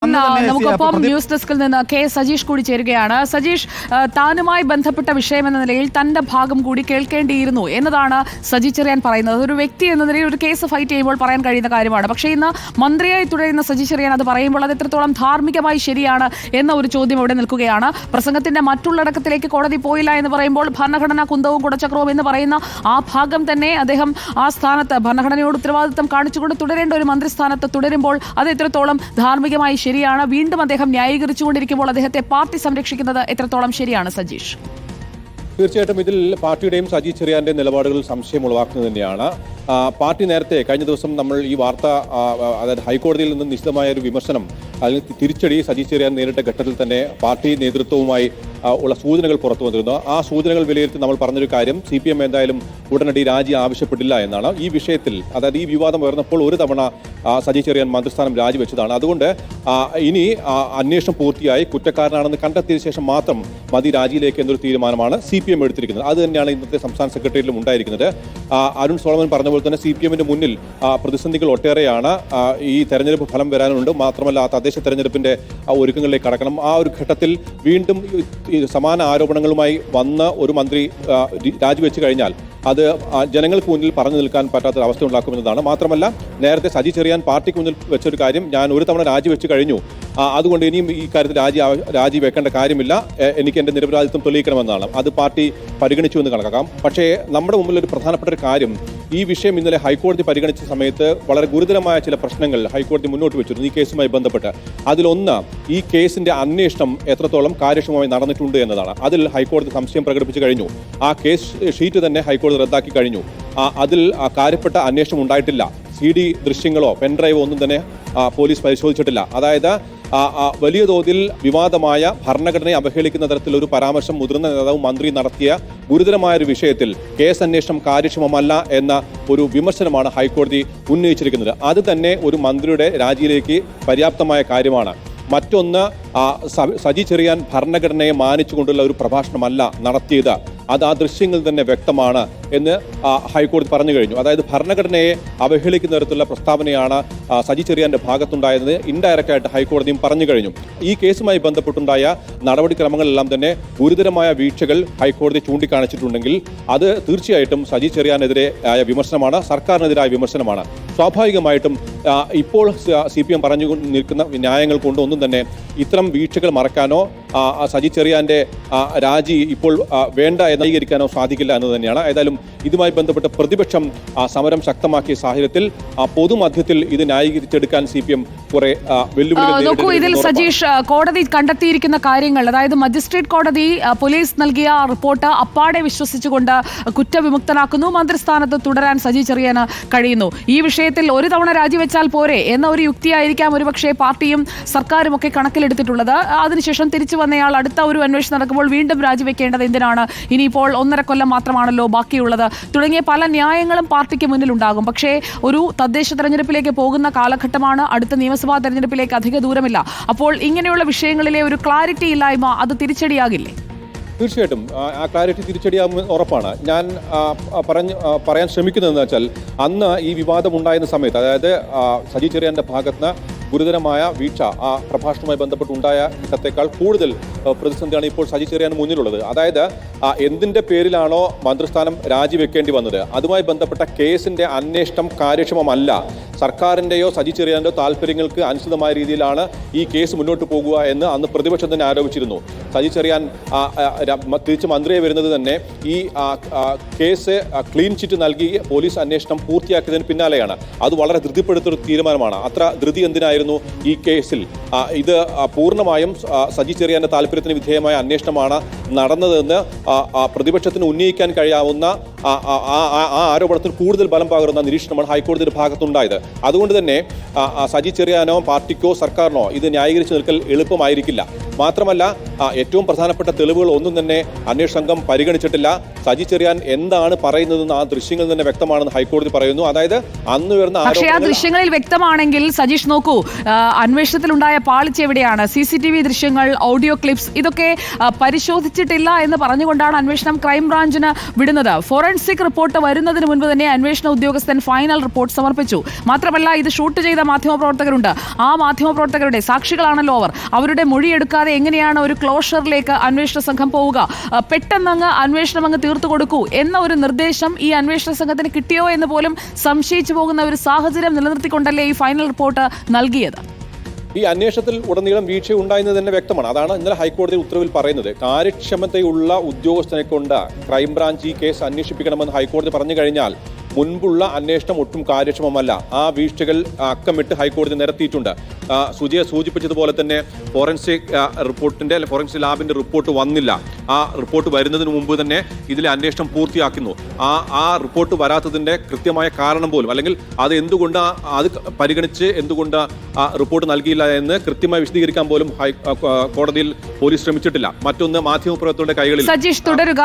നമുക്കൊപ്പം ന്യൂസ് ഡെസ്കിൽ നിന്ന് കെ സജീഷ് കൂടി ചേരുകയാണ്. സജീഷ്, താനുമായി ബന്ധപ്പെട്ട വിഷയം എന്ന നിലയിൽ തന്റെ ഭാഗം കൂടി കേൾക്കേണ്ടിയിരുന്നു എന്നതാണ് സജി ചെറിയാൻ പറയുന്നത്. ഒരു വ്യക്തി എന്ന നിലയിൽ ഒരു കേസ് ഫൈറ്റ് ചെയ്യുമ്പോൾ പറയാൻ കഴിയുന്ന കാര്യമാണ്. പക്ഷേ ഇന്ന് മന്ത്രിയായി തുടരുന്ന സജി ചെറിയാൻ അത് പറയുമ്പോൾ അത് എത്രത്തോളം ധാർമ്മികമായി ശരിയാണ് എന്ന ഒരു ചോദ്യം ഇവിടെ നിൽക്കുകയാണ്. പ്രസംഗത്തിന്റെ മറ്റുള്ളടക്കത്തിലേക്ക് കോടതി പോയില്ല എന്ന് പറയുമ്പോൾ ഭരണഘടനാ കുന്തവും കുടച്ചക്രവും എന്ന് പറയുന്ന ആ ഭാഗം തന്നെ അദ്ദേഹം ആ സ്ഥാനത്ത് ഭരണഘടനയോട് ഉത്തരവാദിത്തം കാണിച്ചുകൊണ്ട് തുടരേണ്ട ഒരു മന്ത്രിസ്ഥാനത്ത് തുടരുമ്പോൾ അത് എത്രത്തോളം ധാർമ്മികമായി ശരിയാണ്? വീണ്ടും അദ്ദേഹം ന്യായീകരിച്ചുകൊണ്ടിരിക്കുമ്പോൾ അദ്ദേഹത്തെ പാർട്ടി സംരക്ഷിക്കുന്നത് എത്രത്തോളം ശരിയാണ് സജീഷ്? തീർച്ചയായിട്ടും ഇതിൽ പാർട്ടിയുടെയും സജി ചെറിയാന്റെ നിലപാടുകൾ സംശയം ഉളവാക്കുന്നത് തന്നെയാണ്. പാർട്ടി നേരത്തെ കഴിഞ്ഞ ദിവസം നമ്മൾ ഈ വാർത്ത അതായത് ഹൈക്കോടതിയിൽ നിന്ന് നിശ്ചിതമായ ഒരു വിമർശനം അതിന് തിരിച്ചടി സജി ചെറിയാൻ നേരിട്ട ഘട്ടത്തിൽ തന്നെ പാർട്ടി നേതൃത്വവുമായി ഉള്ള സൂചനകൾ പുറത്തു വന്നിരുന്നു. ആ സൂചനകൾ വിലയിരുത്തി നമ്മൾ പറഞ്ഞൊരു കാര്യം CPM എന്തായാലും ഉടനടി രാജി ആവശ്യപ്പെട്ടില്ല എന്നാണ്. ഈ വിഷയത്തിൽ അതായത് ഈ വിവാദം ഉയർന്നപ്പോൾ ഒരു തവണ സജി ചെറിയാൻ മന്ത്രിസ്ഥാനം രാജിവെച്ചതാണ്. അതുകൊണ്ട് ഇനി അന്വേഷണം പൂർത്തിയായി കുറ്റക്കാരനാണെന്ന് കണ്ടെത്തിയ ശേഷം മാത്രം മതി രാജിയിലേക്ക് എന്നൊരു തീരുമാനമാണ് CPM എടുത്തിരിക്കുന്നത്. അത് തന്നെയാണ് ഇന്നത്തെ സംസ്ഥാന സെക്രട്ടേറിയറ്റിലും ഉണ്ടായിരിക്കുന്നത്. അരുൺ സോളമൻ പറഞ്ഞ പോലെ തന്നെ CPM-ന്റെ മുന്നിൽ പ്രതിസന്ധികൾ ഒട്ടേറെയാണ്. ഈ തെരഞ്ഞെടുപ്പ് ഫലം വരാനുണ്ട്. മാത്രമല്ല തദ്ദേശ തെരഞ്ഞെടുപ്പിന്റെ ഒരുക്കങ്ങളിലേക്ക് കടക്കണം. ആ ഒരു ഘട്ടത്തിൽ വീണ്ടും സമാന ആരോപണങ്ങളുമായി വന്ന ഒരു മന്ത്രി രാജിവെച്ച് കഴിഞ്ഞാൽ അത് ജനങ്ങൾക്ക് മുന്നിൽ പറഞ്ഞു നിൽക്കാൻ പറ്റാത്തൊരു അവസ്ഥ ഉണ്ടാക്കുമെന്നതാണ്. മാത്രമല്ല നേരത്തെ സജി ചെറിയാൻ പാർട്ടിക്ക് മുന്നിൽ വെച്ചൊരു കാര്യം, ഞാൻ ഒരു തവണ രാജിവെച്ച് കഴിഞ്ഞു, അതുകൊണ്ട് ഇനിയും ഈ കാര്യത്തിൽ രാജി വെക്കേണ്ട കാര്യമില്ല, എനിക്ക് എൻ്റെ നിരപരാധിത്വം തെളിയിക്കണമെന്നാണ്. അത് പാർട്ടി പരിഗണിച്ചു എന്ന് കണക്കാക്കാം. പക്ഷേ നമ്മുടെ മുമ്പിൽ ഒരു പ്രധാനപ്പെട്ട ഒരു കാര്യം, ഈ വിഷയം ഇന്നലെ ഹൈക്കോടതി പരിഗണിച്ച സമയത്ത് വളരെ ഗുരുതരമായ ചില പ്രശ്നങ്ങൾ ഹൈക്കോടതി മുന്നോട്ട് വെച്ചിരുന്നു ഈ കേസുമായി ബന്ധപ്പെട്ട്. അതിലൊന്ന് ഈ കേസിന്റെ അന്വേഷണം എത്രത്തോളം കാര്യക്ഷമമായി നടന്നിട്ടുണ്ട് എന്നതാണ്. അതിൽ ഹൈക്കോടതി സംശയം പ്രകടിപ്പിച്ചു കഴിഞ്ഞു. ആ കേസ് ഷീറ്റ് തന്നെ ഹൈക്കോടതി റദ്ദാക്കി കഴിഞ്ഞു. അതിൽ കാര്യപ്പെട്ട അന്വേഷണം ഉണ്ടായിട്ടില്ല. CD ദൃശ്യങ്ങളോ പെൻഡ്രൈവോ ഒന്നും തന്നെ പോലീസ് പരിശോധിച്ചിട്ടില്ല. അതായത് വലിയ തോതിൽ വിവാദമായ ഭരണഘടനയെ അവഹേളിക്കുന്ന തരത്തിലൊരു പരാമർശം മുതിർന്ന നേതാവ് മന്ത്രി നടത്തിയ ഗുരുതരമായ ഒരു വിഷയത്തിൽ കേസ് അന്വേഷണം കാര്യക്ഷമമല്ല എന്ന ഒരു വിമർശനമാണ് ഹൈക്കോടതി ഉന്നയിച്ചിരിക്കുന്നത്. അത് തന്നെ ഒരു മന്ത്രിയുടെ രാജിയിലേക്ക് പര്യാപ്തമായ കാര്യമാണ്. മറ്റൊന്ന്, സജി ചെറിയാൻ ഭരണഘടനയെ മാനിച്ചുകൊണ്ടുള്ള ഒരു പ്രഭാഷണമല്ല നടത്തിയത്. അത് ആ ദൃശ്യങ്ങളിൽ തന്നെ വ്യക്തമാണ് എന്ന് ഹൈക്കോടതി പറഞ്ഞു കഴിഞ്ഞു. അതായത് ഭരണഘടനയെ അവഹേളിക്കുന്ന തരത്തിലുള്ള പ്രസ്താവനയാണ് സജി ചെറിയാന്റെ ഭാഗത്തുണ്ടായത് ഇൻഡയറക്റ്റായിട്ട് ഹൈക്കോടതിയും പറഞ്ഞു കഴിഞ്ഞു. ഈ കേസുമായി ബന്ധപ്പെട്ടുണ്ടായ നടപടിക്രമങ്ങളെല്ലാം തന്നെ ഗുരുതരമായ വീഴ്ചകൾ ഹൈക്കോടതി ചൂണ്ടിക്കാണിച്ചിട്ടുണ്ടെങ്കിൽ അത് തീർച്ചയായിട്ടും സജി ചെറിയാനെതിരെ ആയ വിമർശനമാണ്, സർക്കാരിനെതിരായ വിമർശനമാണ്. സ്വാഭാവികമായിട്ടും ഇപ്പോൾ CPM പറഞ്ഞു നിൽക്കുന്ന ന്യായങ്ങൾ കൊണ്ടൊന്നും തന്നെ ഇത്തരം വീഴ്ചകൾ മറക്കാനോ സജി ചെറിയാന്റെ രാജി ഇപ്പോൾ വേണ്ട എന്നീകരിക്കാനോ സാധിക്കില്ല എന്ന് തന്നെയാണ്. ഏതായാലും ഇതുമായി ബന്ധപ്പെട്ട് പ്രതിപക്ഷം സമരം ശക്തമാക്കിയ സാഹചര്യത്തിൽ പൊതുമധ്യത്തിൽ ഇത് ന്യായീകരിച്ചെടുക്കാൻ CPM കുറെ വെല്ലുവിളികൾ. ഇതിൽ സജീഷ്, കോടതി കണ്ടെത്തിയിരിക്കുന്ന കാര്യങ്ങൾ, അതായത് മജിസ്ട്രേറ്റ് കോടതി പോലീസ് നൽകിയ റിപ്പോർട്ട് അപ്പാടെ വിശ്വസിച്ചുകൊണ്ട് കുറ്റവിമുക്തനാക്കുന്നു, മന്ത്രിസ്ഥാനത്ത് തുടരാൻ സജി ചെറിയാന് കഴിയുന്നു. ഈ വിഷയത്തിൽ ഒരു തവണ രാജിവെച്ചാൽ പോരെ എന്ന ഒരു യുക്തിയായിരിക്കാം ഒരുപക്ഷെ പാർട്ടിയും സർക്കാരും ഒക്കെ കണക്കിലെടുത്തിട്ടുള്ളത്. അതിനുശേഷം തിരിച്ചു വന്നയാൾ അടുത്ത ഒരു അന്വേഷണം നടക്കുമ്പോൾ വീണ്ടും രാജിവെക്കേണ്ടത് എന്തിനാണ്, ഇനിയിപ്പോൾ 1.5 കൊല്ലം മാത്രമാണല്ലോ ബാക്കിയുള്ളത് തുടങ്ങിയ പല ന്യായങ്ങളും പാർട്ടിക്ക് മുന്നിലുണ്ടാകും. പക്ഷേ ഒരു തദ്ദേശ തെരഞ്ഞെടുപ്പിലേക്ക് പോകുന്ന കാലഘട്ടമാണ്, അടുത്ത നിയമസഭാ തെരഞ്ഞെടുപ്പിലേക്ക് അധിക ദൂരമില്ല. അപ്പോൾ ഇങ്ങനെയുള്ള വിഷയങ്ങളിലെ ഒരു ക്ലാരിറ്റി ഇല്ലായ്മ അത് തിരിച്ചടിയാകില്ലേ? തീർച്ചയായിട്ടും ആ ക്ലാരിറ്റി തിരിച്ചടിയാകുമെന്ന് ഉറപ്പാണ്. ഞാൻ പറയാൻ ശ്രമിക്കുന്നതെന്ന് വെച്ചാൽ, അന്ന് ഈ വിവാദം ഉണ്ടായിരുന്ന സമയത്ത്, അതായത് സജി ചെറിയാന്റെ ഭാഗത്ത് ഗുരുതരമായ വീഴ്ച ആ പ്രഭാഷണവുമായി ബന്ധപ്പെട്ടുണ്ടായ ഘട്ടത്തേക്കാൾ കൂടുതൽ പ്രതിസന്ധിയാണ് ഇപ്പോൾ സജി ചെറിയാന് മുന്നിലുള്ളത്. അതായത് എന്തിൻ്റെ പേരിലാണോ മന്ത്രിസ്ഥാനം രാജിവെക്കേണ്ടി വന്നത്, അതുമായി ബന്ധപ്പെട്ട കേസിൻ്റെ അന്വേഷണം കാര്യക്ഷമമല്ല, സർക്കാരിൻ്റെയോ സജി ചെറിയാൻ്റെയോ താല്പര്യങ്ങൾക്ക് അനുസൃതമായ രീതിയിലാണ് ഈ കേസ് മുന്നോട്ട് പോകുക എന്ന് അന്ന് പ്രതിപക്ഷം തന്നെ ആരോപിച്ചിരുന്നു. സജി ചെറിയാൻ തിരിച്ച് മന്ത്രിയെ വരുന്നത് തന്നെ ഈ കേസ് ക്ലീൻ ചിറ്റ് നൽകി പോലീസ് അന്വേഷണം പൂർത്തിയാക്കിയതിന് പിന്നാലെയാണ്. അത് വളരെ ധൃതിപ്പെടുത്തൊരു തീരുമാനമാണ്. അത്ര ധൃതി എന്തിനായിരുന്നു ഈ കേസിൽ? ഇത് പൂർണ്ണമായും സജി ചെറിയാന്റെ താല്പര്യത്തിന് വിധേയമായ അന്വേഷണമാണ് നടന്നതെന്ന് പ്രതിപക്ഷത്തിന് ഉന്നയിക്കാൻ കഴിയാവുന്ന ആ ആരോപണത്തിൽ കൂടുതൽ ബലം പകരുന്ന നിരീക്ഷണമാണ് ഹൈക്കോടതിയുടെ ഭാഗത്തുണ്ടായത്. അതുകൊണ്ട് തന്നെ സജി ചെറിയാനോ പാർട്ടിക്കോ സർക്കാരിനോ ഇത് ന്യായീകരിച്ച് നിൽക്കൽ എളുപ്പമായിരിക്കില്ല. മാത്രമല്ല ഏറ്റവും പ്രധാനപ്പെട്ട തെളിവുകൾ ഒന്നും തന്നെ അന്വേഷണ സംഘം പരിഗണിച്ചിട്ടില്ല. സജി ചെറിയാൻ എന്താണ് പറയുന്നതെന്ന് ആ ദൃശ്യങ്ങളിൽ തന്നെ വ്യക്തമാണെന്ന് ഹൈക്കോടതി പറയുന്നു. അതായത് അന്ന് ഉയർന്ന ആ ദൃശ്യങ്ങളിൽ വ്യക്തമാണെങ്കിൽ സജീഷ് നോക്കൂ, അന്വേഷണത്തിലുണ്ടായ പാളിച്ച എവിടെയാണ്? CCTV ദൃശ്യങ്ങൾ, ഓഡിയോ ക്ലിപ്സ്, ഇതൊക്കെ പരിശോധിച്ചിട്ടില്ല എന്ന് പറഞ്ഞുകൊണ്ടാണ് അന്വേഷണം ക്രൈംബ്രാഞ്ചിന് വിടുന്നത്. ഫോർ ഫോറൻസിക് റിപ്പോർട്ട് വരുന്നതിന് മുൻപ് തന്നെ അന്വേഷണ ഉദ്യോഗസ്ഥൻ ഫൈനൽ റിപ്പോർട്ട് സമർപ്പിച്ചു. മാത്രമല്ല ഇത് ഷൂട്ട് ചെയ്ത മാധ്യമപ്രവർത്തകരുണ്ട്. ആ മാധ്യമപ്രവർത്തകരുടെ സാക്ഷികളാണല്ലോ അവരുടെ മൊഴിയെടുക്കാതെ എങ്ങനെയാണ് ഒരു ക്ലോഷറിലേക്ക് അന്വേഷണ സംഘം പോവുക? പെട്ടെന്നങ്ങ് അന്വേഷണം അങ്ങ് തീർത്തു കൊടുക്കൂ എന്ന ഒരു നിർദ്ദേശം ഈ അന്വേഷണ സംഘത്തിന് കിട്ടിയോ എന്ന് പോലും സംശയിച്ചു പോകുന്ന ഒരു സാഹചര്യം നിലനിർത്തിക്കൊണ്ടല്ലേ ഈ ഫൈനൽ റിപ്പോർട്ട് നൽകിയത്? ഈ അന്വേഷണത്തിൽ ഉടനീളം വീഴ്ച ഉണ്ടായെന്ന് തന്നെ വ്യക്തമാണ്. അതാണ് ഇന്നലെ ഹൈക്കോടതി ഉത്തരവിൽ പറയുന്നത്. കാര്യക്ഷമതയുള്ള ഉദ്യോഗസ്ഥനെ കൊണ്ട് ക്രൈംബ്രാഞ്ച് ഈ കേസ് അന്വേഷിപ്പിക്കണമെന്ന് ഹൈക്കോടതി പറഞ്ഞു കഴിഞ്ഞാൽ മുൻപുള്ള അന്വേഷണം ഒട്ടും കാര്യക്ഷമമല്ല. ആ വീഴ്ചകൾ അക്കമിട്ട് ഹൈക്കോടതി നിരത്തിയിട്ടുണ്ട്. സുജിയെ സൂചിപ്പിച്ചതുപോലെ തന്നെ ഫോറൻസിക് ഫോറൻസിക് ലാബിന്റെ റിപ്പോർട്ട് വന്നില്ല. ആ റിപ്പോർട്ട് വരുന്നതിന് മുമ്പ് തന്നെ ഇതിലെ അന്വേഷണം പൂർത്തിയാക്കുന്നു. ആ റിപ്പോർട്ട് വരാത്തതിന്റെ കൃത്യമായ കാരണം പോലും, അല്ലെങ്കിൽ അത് എന്തുകൊണ്ട് അത് പരിഗണിച്ച് എന്തുകൊണ്ട് ആ റിപ്പോർട്ട് നൽകിയില്ല എന്ന് കൃത്യമായി വിശദീകരിക്കാൻ പോലും കോടതിയിൽ പോലീസ് ശ്രമിച്ചിട്ടില്ല. മറ്റൊന്ന്, മാധ്യമപ്രവർത്തകരുടെ കൈകളിൽ സജീഷ് തുടരുക.